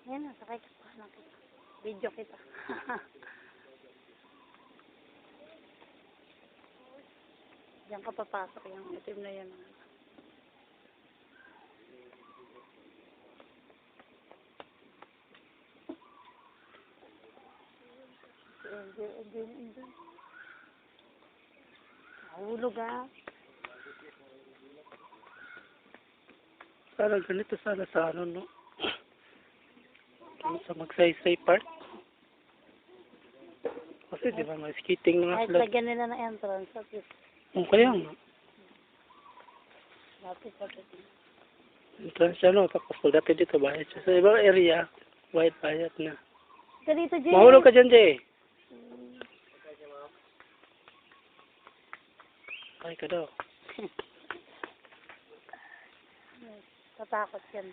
Ayan na, sakay ka pa. Video kita. Diyan ka papasok yung itim na yan. Enjoy. Nahulog ah. Parang ganito sana sa ano, no? Sa Magsaysay Park. Kasi di ba may skating na nga Kahit sila. lagyan nila ng entrance. At least, Kaya nga. lapit. Entrance siya, no? Tapos pagdating dito, bayad siya. Sa ibang area, bayad na. Ka dito, Jay. Mahulog ka dyan, Jay. Ay ka daw. Tatakot yan.